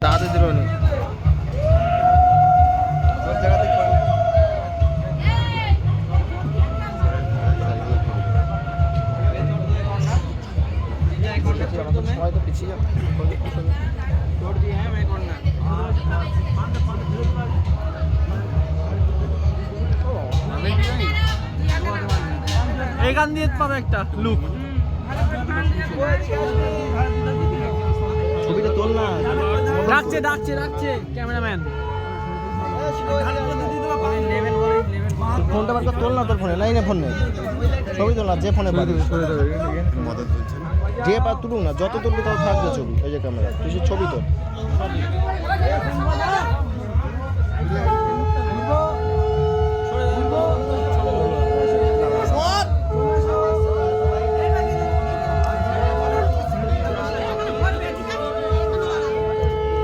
দাঁড়াতে দিল না। সবাই তো পিছিয়ে যাবে। এখান দিয়ে পাবে একটা লুক। ছবিটা তোল না। ডাকছে ডাকছে ডাকছে ক্যামেরাম্যান। ফোনটা বার করে তোল না, তোর ফোনে লাইনে ফোন নেই, ছবি তোল না, যে ফোনে পাবি যে পা তুলুক না, যত তুলবি তত থাকবে ছবি। এই যে ক্যামেরা, তুই ছবি তোল।